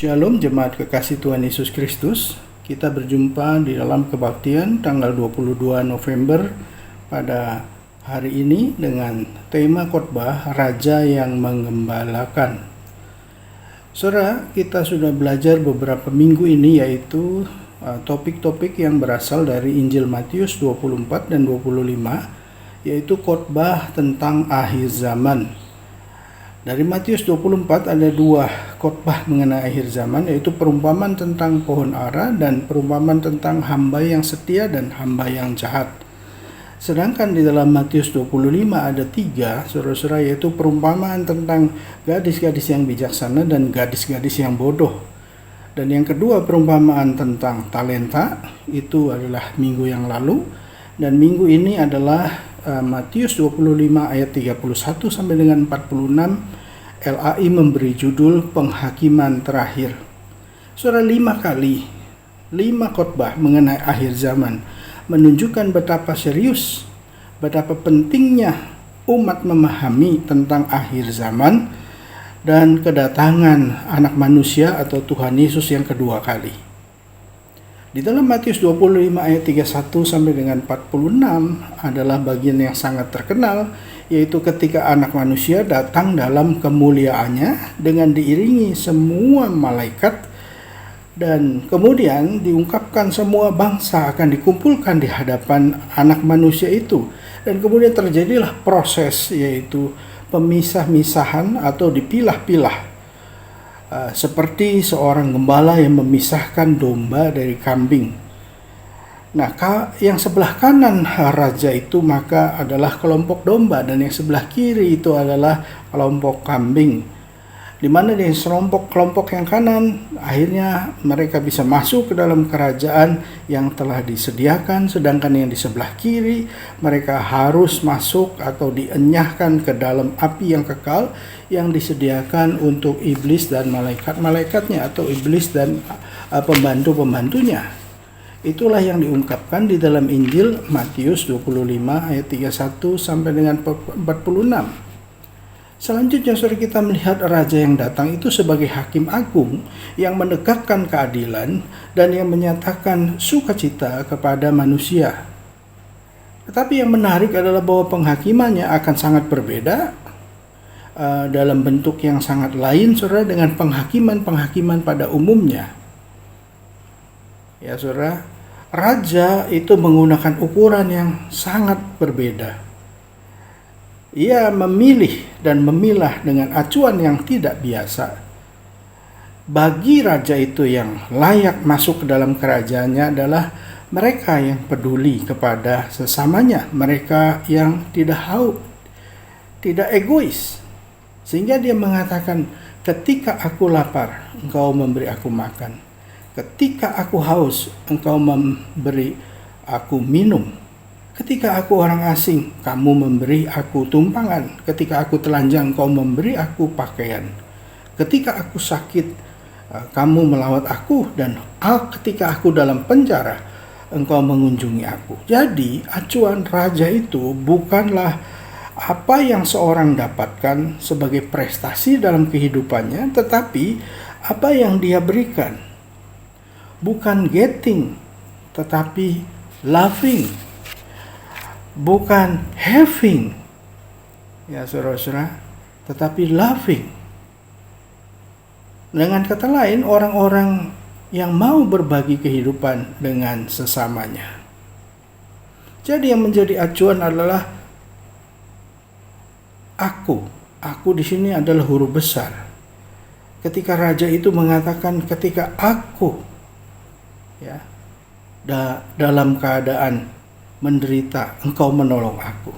Shalom jemaat kekasih Tuhan Yesus Kristus. Kita berjumpa di dalam kebaktian tanggal 22 November pada hari ini dengan tema khotbah Raja yang Menggembalakan. Saudara, kita sudah belajar beberapa minggu ini yaitu topik-topik yang berasal dari Injil Matius 24 dan 25, yaitu khotbah tentang akhir zaman. Dari Matius 24 ada dua khotbah mengenai akhir zaman, yaitu perumpamaan tentang pohon ara dan perumpamaan tentang hamba yang setia dan hamba yang jahat. Sedangkan di dalam Matius 25 ada tiga, saudara-saudara, yaitu perumpamaan tentang gadis-gadis yang bijaksana dan gadis-gadis yang bodoh. Dan yang kedua perumpamaan tentang talenta, itu adalah minggu yang lalu. Dan minggu ini adalah Matius 25 ayat 31 sampai dengan 46. LAI memberi judul Penghakiman Terakhir. Saudara, 5 khotbah mengenai akhir zaman menunjukkan betapa serius, betapa pentingnya umat memahami tentang akhir zaman dan kedatangan anak manusia atau Tuhan Yesus yang kedua kali. Di dalam Matius 25 ayat 31 sampai dengan 46 adalah bagian yang sangat terkenal, yaitu ketika anak manusia datang dalam kemuliaannya dengan diiringi semua malaikat, dan kemudian diungkapkan semua bangsa akan dikumpulkan di hadapan anak manusia itu. Dan kemudian terjadilah proses, yaitu pemisah-misahan atau dipilah-pilah. Seperti seorang gembala yang memisahkan domba dari kambing. Nah, yang sebelah kanan raja itu maka adalah kelompok domba, dan yang sebelah kiri itu adalah kelompok kambing. Di mana di kelompok yang kanan akhirnya mereka bisa masuk ke dalam kerajaan yang telah disediakan, sedangkan yang di sebelah kiri mereka harus masuk atau dienyahkan ke dalam api yang kekal yang disediakan untuk iblis dan malaikat-malaikatnya atau iblis dan pembantu-pembantunya. Itulah yang diungkapkan di dalam Injil Matius 25 ayat 31 sampai dengan 46. Selanjutnya, saudara, kita melihat raja yang datang itu sebagai hakim agung yang menegakkan keadilan dan yang menyatakan sukacita kepada manusia. Tetapi yang menarik adalah bahwa penghakimannya akan sangat berbeda dalam bentuk yang sangat lain, saudara, dengan penghakiman pada umumnya. Ya, saudara, raja itu menggunakan ukuran yang sangat berbeda. Ia memilih dan memilah dengan acuan yang tidak biasa. Bagi raja itu yang layak masuk ke dalam kerajaannya adalah mereka yang peduli kepada sesamanya, mereka yang tidak egois. Sehingga dia mengatakan, ketika aku lapar, engkau memberi aku makan. Ketika aku haus, engkau memberi aku minum. Ketika aku orang asing, kamu memberi aku tumpangan. Ketika aku telanjang, kau memberi aku pakaian. Ketika aku sakit, kamu melawat aku. Dan ketika aku dalam penjara, engkau mengunjungi aku. Jadi, acuan raja itu bukanlah apa yang seorang dapatkan sebagai prestasi dalam kehidupannya, tetapi apa yang dia berikan. Bukan getting, tetapi loving. Bukan having, ya saudara-saudara, tetapi loving. Dengan kata lain, orang-orang yang mau berbagi kehidupan dengan sesamanya. Jadi yang menjadi acuan adalah aku. Aku di sini adalah huruf besar. Ketika raja itu mengatakan, ketika aku ya dalam keadaan menderita, engkau menolong aku.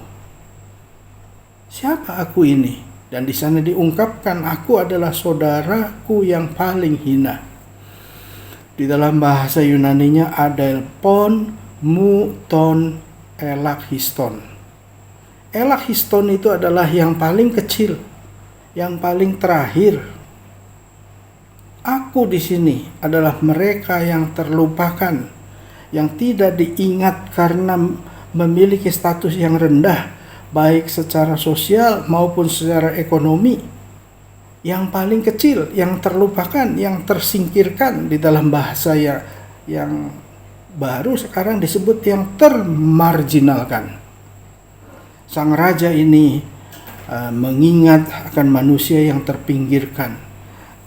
Siapa aku ini? Dan di sana diungkapkan, aku adalah saudaraku yang paling hina. Di dalam bahasa Yunaninya ada pon, mu, ton, elakhiston. Elakhiston itu adalah yang paling kecil, yang paling terakhir. Aku di sini adalah mereka yang terlupakan, yang tidak diingat karena memiliki status yang rendah, baik secara sosial maupun secara ekonomi. yang paling kecil, yang terlupakan, yang tersingkirkan di dalam bahasa yang baru sekarang disebut yang termarginalkan. Sang raja ini mengingat akan manusia yang terpinggirkan.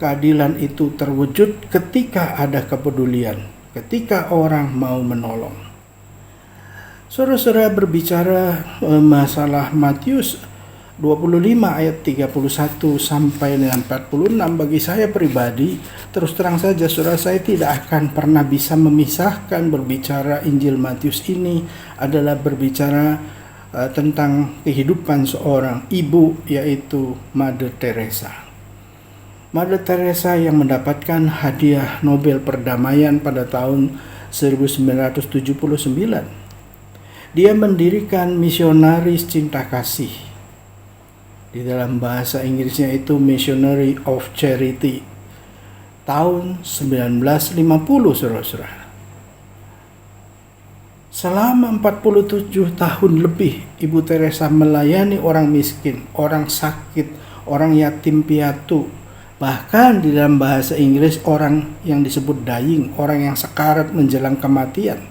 Keadilan itu terwujud ketika ada kepedulian, ketika orang mau menolong. Saudara-saudara, berbicara masalah Matius 25 ayat 31 sampai dengan 46, bagi saya pribadi, terus terang saja saudara, saya tidak akan pernah bisa memisahkan berbicara Injil Matius ini adalah berbicara tentang kehidupan seorang ibu, yaitu Mother Teresa. Mother Teresa yang mendapatkan hadiah Nobel perdamaian pada tahun 1979. Dia mendirikan misionaris cinta kasih. Di dalam bahasa Inggrisnya itu Missionary of Charity. Tahun 1950, saudara-saudara. Selama 47 tahun lebih, Ibu Teresa melayani orang miskin, orang sakit, orang yatim piatu. Bahkan di dalam bahasa Inggris orang yang disebut dying, orang yang sekarat menjelang kematian.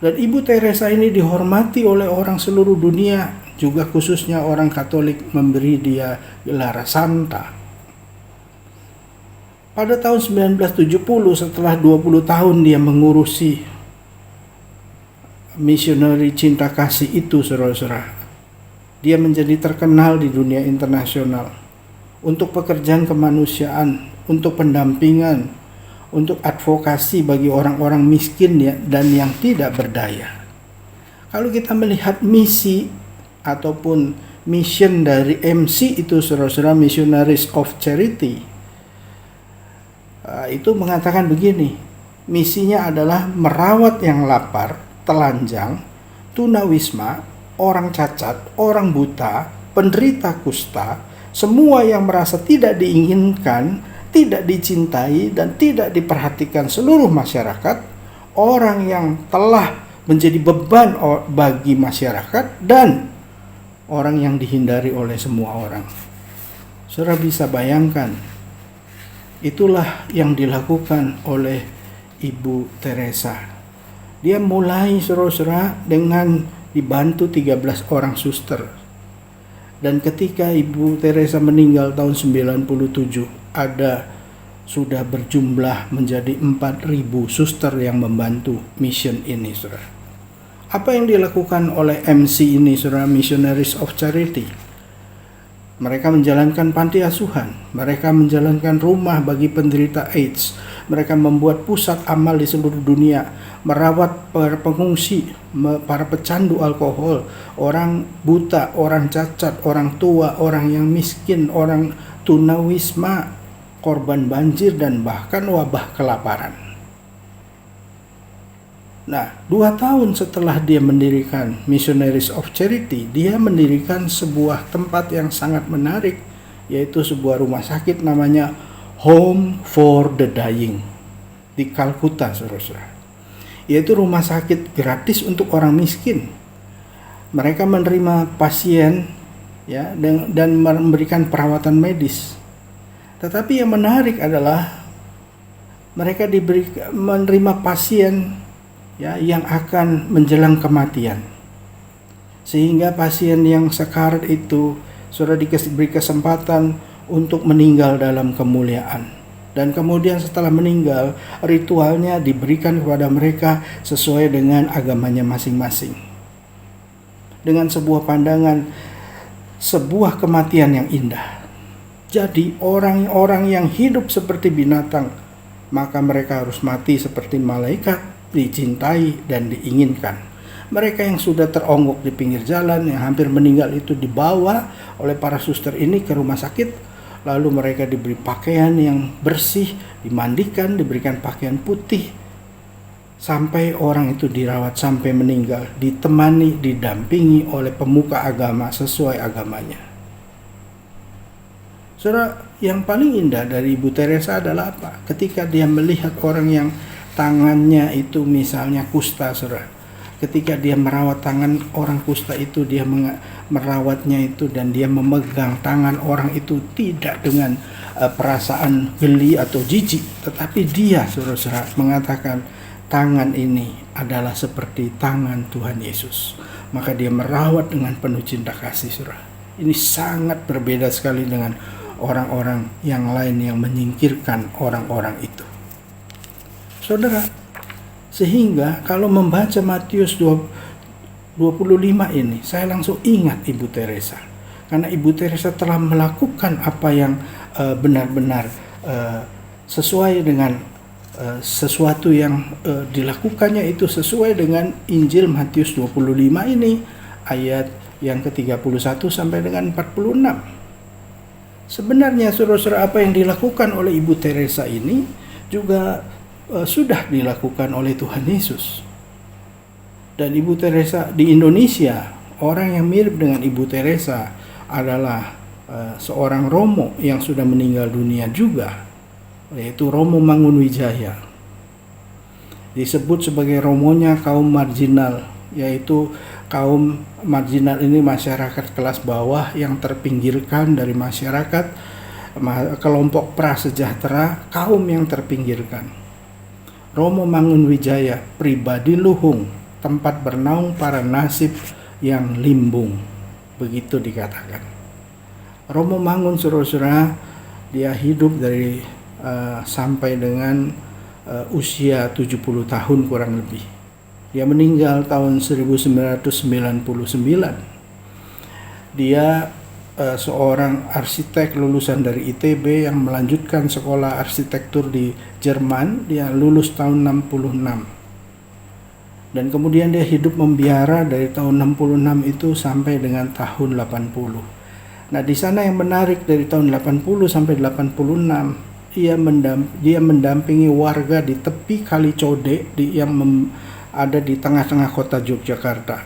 Dan Ibu Teresa ini dihormati oleh orang seluruh dunia, juga khususnya orang Katolik memberi dia gelar Santa. Pada tahun 1970, setelah 20 tahun dia mengurusi misioneri cinta kasih itu, saudara-saudara, dia menjadi terkenal di dunia internasional untuk pekerjaan kemanusiaan, untuk pendampingan, untuk advokasi bagi orang-orang miskin dan yang tidak berdaya. Kalau kita melihat misi ataupun mission dari MC itu, saudara-saudara, Missionaries of Charity, itu mengatakan begini, misinya adalah merawat yang lapar, telanjang, tunawisma, orang cacat, orang buta, penderita kusta, semua yang merasa tidak diinginkan, tidak dicintai, dan tidak diperhatikan seluruh masyarakat, orang yang telah menjadi beban bagi masyarakat, dan orang yang dihindari oleh semua orang. Saudara bisa bayangkan, itulah yang dilakukan oleh Ibu Teresa. Dia mulai, saudara-saudara, dengan dibantu 13 orang suster. Dan ketika Ibu Teresa meninggal tahun 97, sudah berjumlah menjadi 4.000 suster yang membantu mission ini, saudara. Apa yang dilakukan oleh MC ini, saudara, Missionaries of Charity? Mereka menjalankan panti asuhan, mereka menjalankan rumah bagi penderita AIDS, mereka membuat pusat amal di seluruh dunia, merawat para pengungsi, para pecandu alkohol, orang buta, orang cacat, orang tua, orang yang miskin, orang tunawisma, korban banjir, dan bahkan wabah kelaparan. Nah, 2 tahun setelah dia mendirikan Missionaries of Charity, dia mendirikan sebuah tempat yang sangat menarik, yaitu sebuah rumah sakit namanya Home for the Dying di Calcutta, saudara-saudara. Yaitu rumah sakit gratis untuk orang miskin. Mereka menerima pasien ya dan memberikan perawatan medis. Tetapi yang menarik adalah mereka menerima pasien yang akan menjelang kematian, sehingga pasien yang sekarat itu sudah diberi kesempatan untuk meninggal dalam kemuliaan, dan kemudian setelah meninggal ritualnya diberikan kepada mereka sesuai dengan agamanya masing-masing, dengan sebuah pandangan sebuah kematian yang indah. Jadi orang-orang yang hidup seperti binatang, maka mereka harus mati seperti malaikat, dicintai dan diinginkan. Mereka yang sudah teronggok di pinggir jalan, yang hampir meninggal, itu dibawa oleh para suster ini ke rumah sakit, lalu mereka diberi pakaian yang bersih, dimandikan, diberikan pakaian putih, sampai orang itu dirawat sampai meninggal, ditemani, didampingi oleh pemuka agama sesuai agamanya. Saudara, yang paling indah dari Ibu Teresa adalah apa? Ketika dia melihat orang yang tangannya itu misalnya kusta, saudara. ketika dia merawat tangan orang kusta itu, dia merawatnya itu, dan dia memegang tangan orang itu tidak dengan perasaan geli atau jijik, tetapi dia, saudara-saudara, mengatakan tangan ini adalah seperti tangan Tuhan Yesus. Maka dia merawat dengan penuh cinta kasih, saudara. Ini sangat berbeda sekali dengan orang-orang yang lain yang menyingkirkan orang-orang itu, saudara. Sehingga kalau membaca Matius 25 ini, saya langsung ingat Ibu Teresa. Karena Ibu Teresa telah melakukan apa yang benar-benar sesuai dengan sesuatu yang dilakukannya itu sesuai dengan Injil Matius 25 ini, ayat yang ke-31 sampai dengan 46. Sebenarnya saudara-saudara, apa yang dilakukan oleh Ibu Teresa ini juga sudah dilakukan oleh Tuhan Yesus. Dan Ibu Teresa di Indonesia, orang yang mirip dengan Ibu Teresa adalah seorang Romo yang sudah meninggal dunia juga, yaitu Romo Mangunwijaya. Disebut sebagai romonya kaum marginal, yaitu kaum marginal ini masyarakat kelas bawah yang terpinggirkan dari masyarakat, kelompok prasejahtera, kaum yang terpinggirkan. Romo Mangunwijaya, pribadi luhung, tempat bernaung para nasib yang limbung, begitu dikatakan. Romo Mangun, saudara-saudara, dia hidup dari sampai dengan usia 70 tahun kurang lebih. Dia meninggal tahun 1999. Dia seorang arsitek lulusan dari ITB yang melanjutkan sekolah arsitektur di Jerman. Dia lulus tahun 66. Dan kemudian dia hidup membiara dari tahun 66 itu sampai dengan tahun 80. Nah, di sana yang menarik, dari tahun 80 sampai 86 dia mendampingi warga di tepi Kali Code yang ada di tengah-tengah kota Yogyakarta.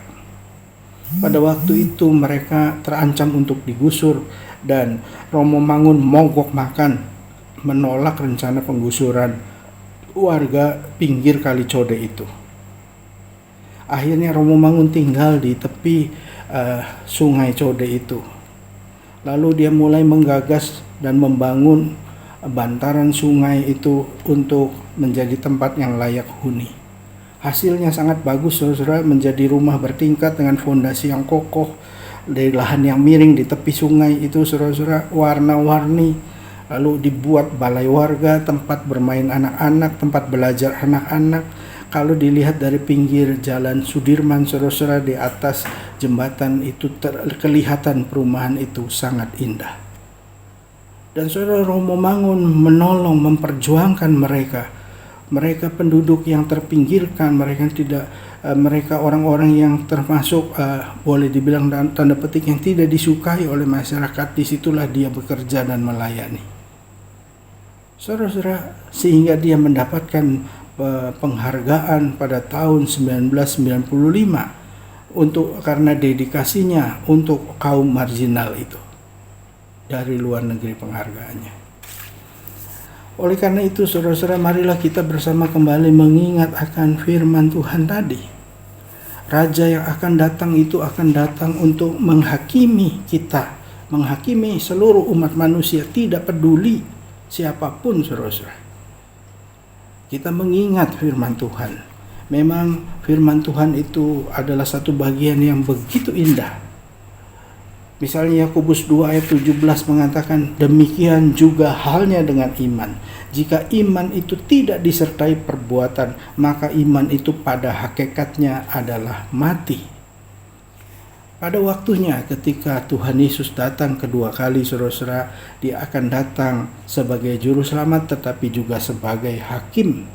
Pada waktu itu mereka terancam untuk digusur, dan Romo Mangun mogok makan menolak rencana penggusuran warga pinggir Kali Code itu. Akhirnya Romo Mangun tinggal di tepi Sungai Code itu. Lalu dia mulai menggagas dan membangun bantaran sungai itu untuk menjadi tempat yang layak huni. Hasilnya sangat bagus, saudara, menjadi rumah bertingkat dengan fondasi yang kokoh dari lahan yang miring di tepi sungai itu, saudara-saudara, warna-warni. Lalu dibuat balai warga, tempat bermain anak-anak, tempat belajar anak-anak. Kalau dilihat dari pinggir jalan Sudirman, saudara-saudara, di atas jembatan itu kelihatan perumahan itu sangat indah. Dan saudara, Romo Mangun menolong, memperjuangkan mereka penduduk yang terpinggirkan, mereka orang-orang yang termasuk boleh dibilang dalam tanda petik yang tidak disukai oleh masyarakat. Disitulah dia bekerja dan melayani, saudara-saudara, sehingga dia mendapatkan penghargaan pada tahun 1995 karena dedikasinya untuk kaum marginal itu, dari luar negeri penghargaannya. Oleh karena itu, saudara-saudara, marilah kita bersama kembali mengingat akan firman Tuhan tadi. Raja yang akan datang itu akan datang untuk menghakimi kita, menghakimi seluruh umat manusia, tidak peduli siapapun, saudara-saudara. Kita mengingat firman Tuhan. Memang firman Tuhan itu adalah satu bagian yang begitu indah. Misalnya Yakobus 2 ayat 17 mengatakan, demikian juga halnya dengan iman. Jika iman itu tidak disertai perbuatan, maka iman itu pada hakikatnya adalah mati. Pada waktunya ketika Tuhan Yesus datang kedua kali, saudara-saudara, dia akan datang sebagai juru selamat tetapi juga sebagai hakim.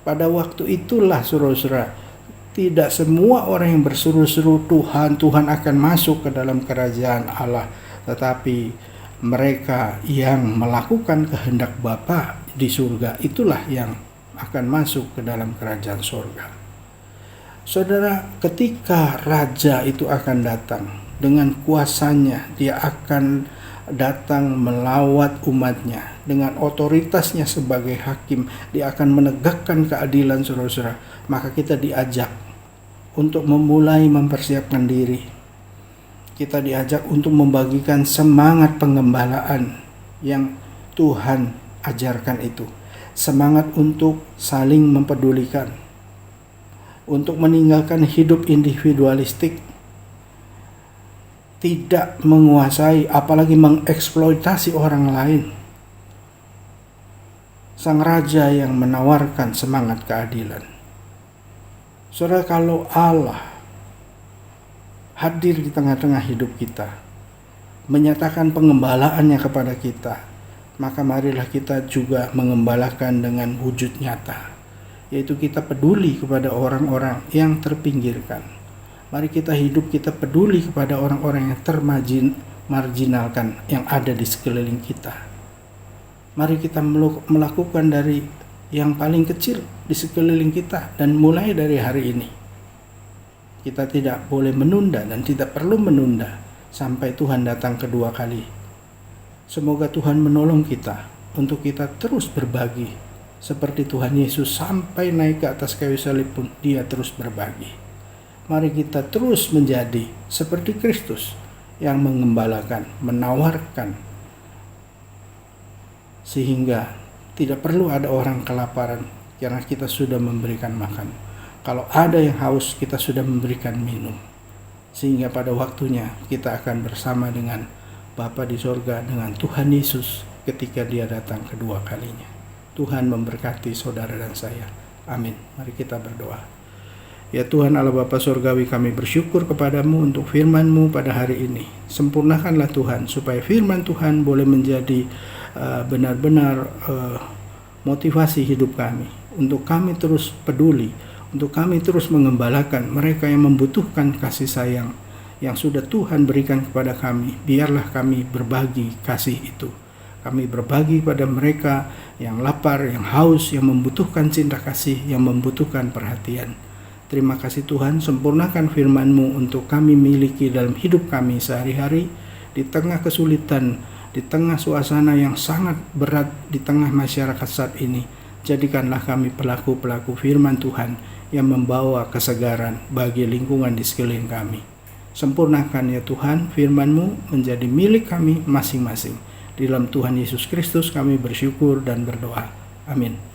Pada waktu itulah, saudara-saudara, tidak semua orang yang berseru-seru Tuhan, Tuhan akan masuk ke dalam kerajaan Allah, tetapi mereka yang melakukan kehendak Bapa di surga itulah yang akan masuk ke dalam kerajaan surga. Saudara, ketika raja itu akan datang dengan kuasanya, dia akan datang melawat umatnya dengan otoritasnya sebagai hakim. Dia akan menegakkan keadilan, saudara-saudara. Maka kita diajak untuk memulai mempersiapkan diri. Kita diajak untuk membagikan semangat pengembalaan yang Tuhan ajarkan itu. Semangat untuk saling mempedulikan, untuk meninggalkan hidup individualistik, tidak menguasai apalagi mengeksploitasi orang lain. Sang Raja yang menawarkan semangat keadilan. Saudara, kalau Allah hadir di tengah-tengah hidup kita, menyatakan pengembalaannya kepada kita, maka marilah kita juga mengembalakan dengan wujud nyata, yaitu kita peduli kepada orang-orang yang terpinggirkan. Mari kita hidup, kita peduli kepada orang-orang yang termarginalkan yang ada di sekeliling kita. Mari kita melakukan dari yang paling kecil di sekeliling kita, dan mulai dari hari ini. Kita tidak boleh menunda dan tidak perlu menunda sampai Tuhan datang kedua kali. Semoga Tuhan menolong kita untuk kita terus berbagi. Seperti Tuhan Yesus sampai naik ke atas kayu salib pun Dia terus berbagi. Mari kita terus menjadi seperti Kristus yang mengembalakan, menawarkan, sehingga tidak perlu ada orang kelaparan karena kita sudah memberikan makan. Kalau ada yang haus, kita sudah memberikan minum. Sehingga pada waktunya kita akan bersama dengan Bapa di sorga, dengan Tuhan Yesus ketika Dia datang kedua kalinya. Tuhan memberkati saudara dan saya. Amin. Mari kita berdoa. Ya Tuhan Allah Bapa Surgawi, kami bersyukur kepadamu untuk firman-Mu pada hari ini. Sempurnakanlah Tuhan, supaya firman Tuhan boleh menjadi benar-benar motivasi hidup kami, untuk kami terus peduli, untuk kami terus mengembalakan mereka yang membutuhkan kasih sayang yang sudah Tuhan berikan kepada kami. Biarlah kami berbagi kasih itu. Kami berbagi pada mereka yang lapar, yang haus, yang membutuhkan cinta kasih, yang membutuhkan perhatian. Terima kasih Tuhan, sempurnakan firman-Mu untuk kami miliki dalam hidup kami sehari-hari, di tengah kesulitan, di tengah suasana yang sangat berat di tengah masyarakat saat ini. Jadikanlah kami pelaku-pelaku firman Tuhan yang membawa kesegaran bagi lingkungan di sekeliling kami. Sempurnakan ya Tuhan firman-Mu menjadi milik kami masing-masing. Di dalam Tuhan Yesus Kristus kami bersyukur dan berdoa. Amin.